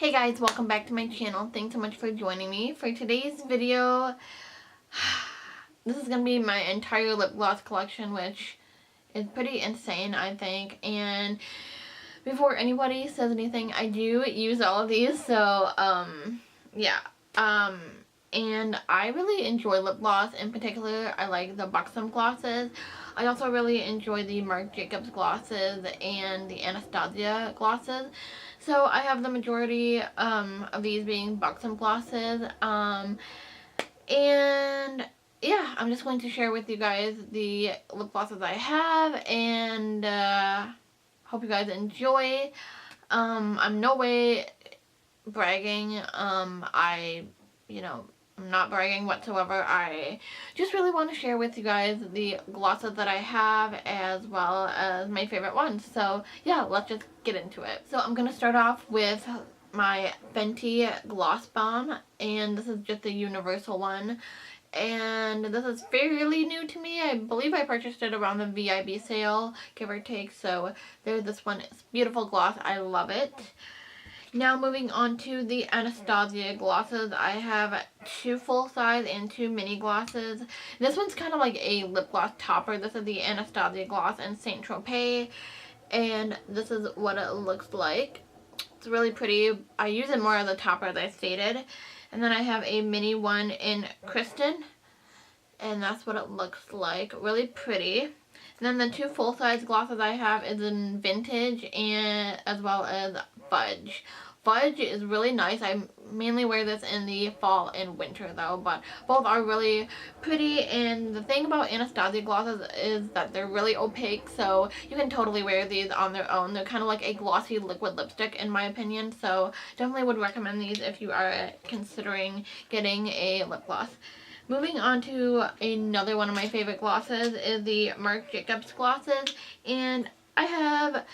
Hey guys, welcome back to my channel. Thanks so much for joining me. For today's video, this is going to be my entire lip gloss collection, which is pretty insane, I think. And before anybody says anything, I do use all of these, so, yeah. And I really enjoy lip gloss. In particular, I like the Buxom glosses. I also really enjoy the Marc Jacobs glosses and the Anastasia glosses. So I have the majority of these being Buxom glosses. And yeah, I'm just going to share with you guys the lip glosses I have, and hope you guys enjoy. I'm no way bragging. I'm not bragging whatsoever. I just really want to share with you guys the glosses that I have as well as my favorite ones. So yeah, let's just get into it. So I'm going to start off with my Fenty Gloss Bomb, and this is just the universal one. And this is fairly new to me. I believe I purchased it around the VIB sale, give or take. So there's this one. It's beautiful gloss. I love it. Now moving on to the Anastasia glosses. I have 2 full size and 2 mini glosses. This one's kind of like a lip gloss topper. This is the Anastasia gloss in Saint Tropez, and this is what it looks like. It's really pretty. I use it more as a topper, as I stated. And then I have a mini one in Kristen, and that's what it looks like. Really pretty. And then the 2 full-size glosses I have is in Vintage and as well as Fudge. Fudge is really nice. I mainly wear this in the fall and winter though, but both are really pretty. And the thing about Anastasia glosses is that they're really opaque, so you can totally wear these on their own. They're kind of like a glossy liquid lipstick in my opinion, so definitely would recommend these if you are considering getting a lip gloss. Moving on to another one of my favorite glosses is the Marc Jacobs glosses, and I have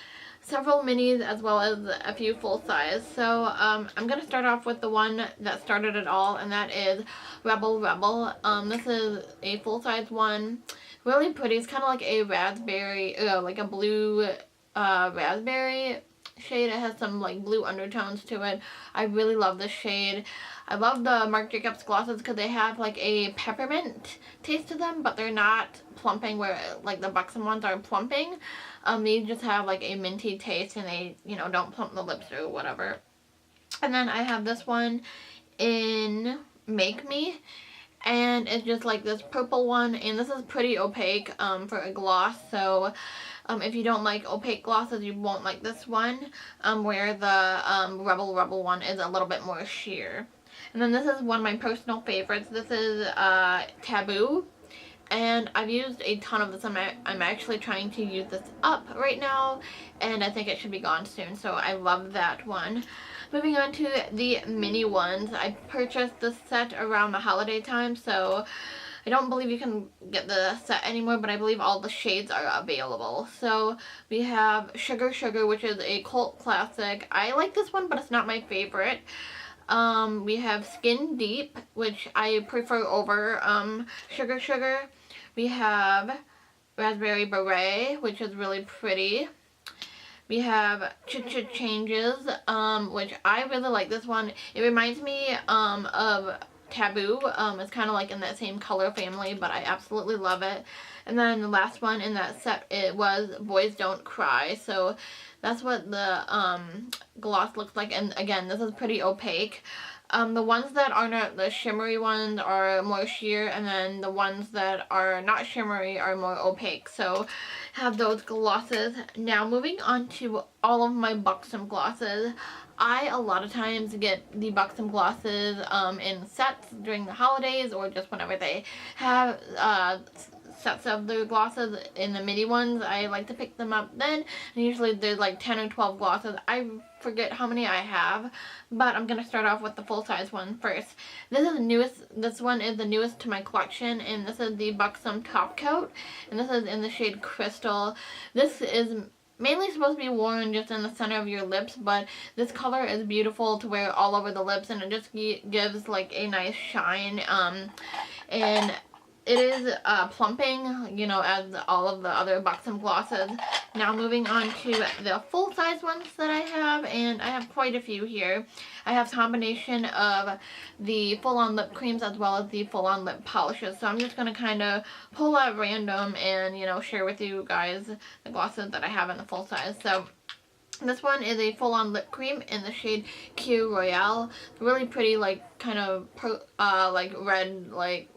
several minis as well as a few full size. So I'm going to start off with the one that started it all, and that is Rebel Rebel. This is a full size one. Really pretty. It's kind of like a raspberry, like a blue raspberry shade. It has some like blue undertones to it. I really love this shade. I love the Marc Jacobs glosses because they have like a peppermint taste to them, but they're not plumping where like the Buxom ones are plumping. These just have like a minty taste, and they, don't plump the lips or whatever. And then I have this one in Make Me, and it's just like this purple one, and this is pretty opaque for a gloss, so if you don't like opaque glosses, you won't like this one, where the Rebel Rebel one is a little bit more sheer. And then this is one of my personal favorites. This is Taboo, and I've used a ton of this. I'm actually trying to use this up right now, and I think it should be gone soon, so I love that one. Moving on to the mini ones. I purchased this set around the holiday time, so I don't believe you can get the set anymore, but I believe all the shades are available. So we have Sugar Sugar, which is a cult classic. I like this one, but it's not my favorite. We have Skin Deep, which I prefer over Sugar Sugar. We have Raspberry Beret, which is really pretty. We have Ch-Ch Changes, which I really like this one. It reminds me of Taboo. It's kind of like in that same color family, but I absolutely love it. And then the last one in that set, it was Boys Don't Cry. So that's what the gloss looks like, and again, this is pretty opaque. The ones that are not the shimmery ones are more sheer, and then the ones that are not shimmery are more opaque. So have those glosses. Now moving on to all of my Buxom glosses. I a lot of times get the Buxom glosses in sets during the holidays, or just whenever they have sets of their glosses in the mini ones. I like to pick them up then, and usually there's like 10 or 12 glosses. I forget how many I have, but I'm gonna start off with the full size one first. This is the newest. This one is the newest to my collection, and this is the Buxom Top Coat, and this is in the shade Crystal. This is mainly supposed to be worn just in the center of your lips, but this color is beautiful to wear all over the lips, and it just gives like a nice shine. And it is plumping, you know, as all of the other Buxom glosses. Now moving on to the full-size ones that I have, and I have quite a few here. I have a combination of the full-on lip creams as well as the full-on lip polishes. So I'm just going to kind of pull out random and, you know, share with you guys the glosses that I have in the full size. So this one is a full-on lip cream in the shade Q Royale. Really pretty, like, kind of, like, red, like,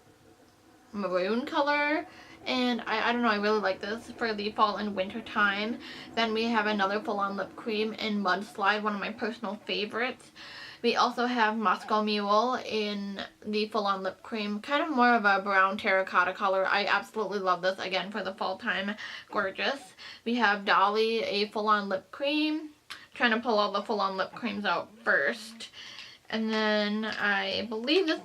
maroon color. And I don't know, I really like this for the fall and winter time. Then we have another full-on lip cream in Mudslide, one of my personal favorites. We also have Moscow Mule in the full-on lip cream, kind of more of a brown terracotta color. I absolutely love this, again, for the fall time. Gorgeous. We have Dolly, a full-on lip cream. Trying to pull all the full-on lip creams out first. And then I believe this,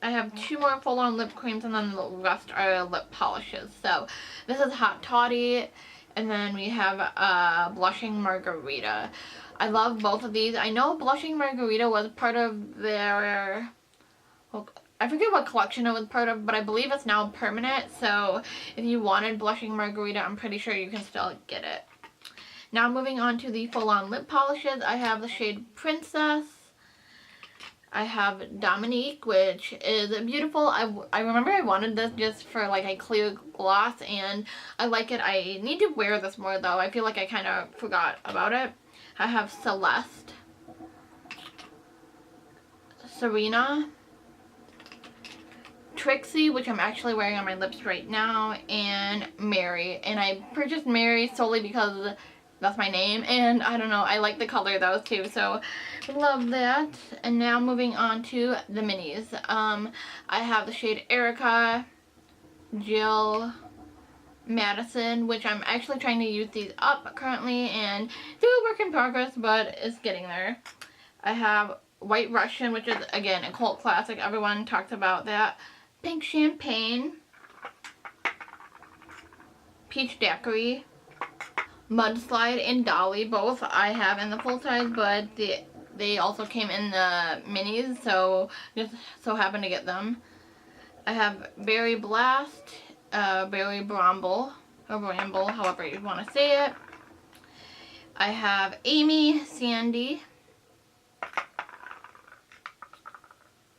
I have 2 more full-on lip creams, and then the rest are lip polishes. So this is Hot Toddy, and then we have Blushing Margarita. I love both of these. I know Blushing Margarita was part of their, well, I forget what collection it was part of, but I believe it's now permanent. So if you wanted Blushing Margarita, I'm pretty sure you can still get it. Now moving on to the full-on lip polishes, I have the shade Princess. I have Dominique, which is beautiful. I remember I wanted this just for like a clear gloss, and I like it. I need to wear this more though. I feel like I kind of forgot about it. I have Celeste, Serena, Trixie, which I'm actually wearing on my lips right now, and Mary. And I purchased Mary solely because that's my name, and I don't know, I like the color of those too, so love that. And now moving on to the minis. I have the shade Erica, Jill, Madison, which I'm actually trying to use these up currently, and still a work in progress, but it's getting there. I have White Russian, which is, again, a cult classic. Everyone talks about that. Pink Champagne, Peach Daiquiri, Mudslide, and Dolly. Both I have in the full size, but they also came in the minis, so just so happened to get them. I have Berry Blast, Berry Bramble, or Bramble, however you want to say it. I have Amy, Sandy,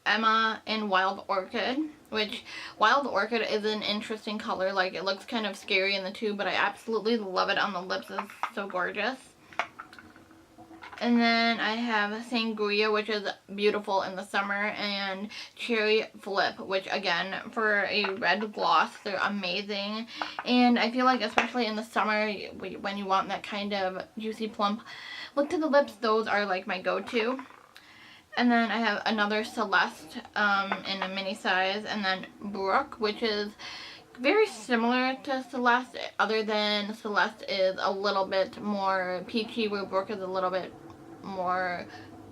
Emma, and Wild Orchid, which Wild Orchid is an interesting color. Like, it looks kind of scary in the tube, but I absolutely love it on the lips. It's so gorgeous. And then I have Sangria, which is beautiful in the summer, and Cherry Flip, which, again, for a red gloss, they're amazing. And I feel like, especially in the summer, when you want that kind of juicy plump look to the lips, those are like my go-to. And then I have another Celeste in a mini size, and then Brooke, which is very similar to Celeste, other than Celeste is a little bit more peachy, where Brooke is a little bit more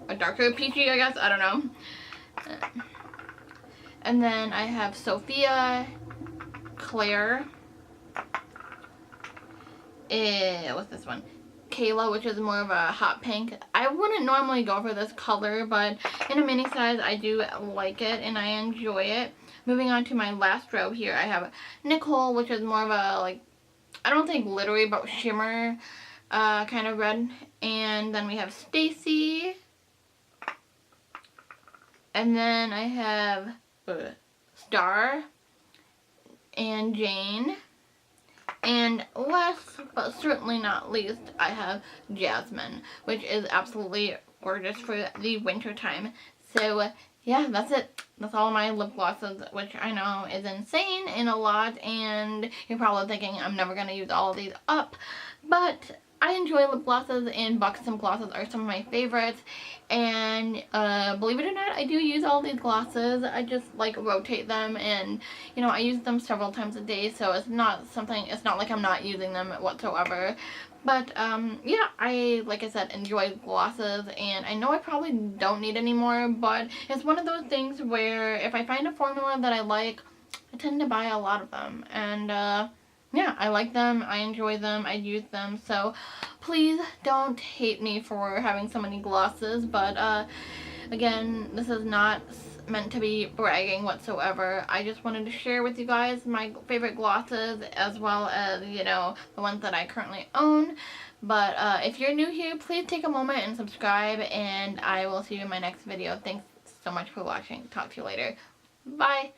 a darker peachy, I guess. I don't know. And then I have Sophia, Claire, what's this one? Kayla, which is more of a hot pink. I wouldn't normally go for this color, but in a mini size I do like it and I enjoy it. Moving on to my last row here, I have Nicole, which is more of a, like, I don't think glittery, but shimmer kind of red. And then we have Stacy. And then I have Star and Jane. And last but certainly not least, I have Jasmine, which is absolutely gorgeous for the winter time. So yeah, that's it. That's all my lip glosses, which I know is insane and a lot, and you're probably thinking I'm never going to use all of these up, but I enjoy lip glosses, and Buxom glosses are some of my favorites, and believe it or not, I do use all these glosses. I just like rotate them, and you know, I use them several times a day, so it's not like I'm not using them whatsoever. But yeah, like I said, enjoy glosses, and I know I probably don't need any more, but it's one of those things where if I find a formula that I like, I tend to buy a lot of them, and yeah, I like them, I enjoy them, I use them, so please don't hate me for having so many glosses. But again, this is not meant to be bragging whatsoever. I just wanted to share with you guys my favorite glosses as well as, you know, the ones that I currently own. But if you're new here, please take a moment and subscribe, and I will see you in my next video. Thanks so much for watching. Talk to you later. Bye.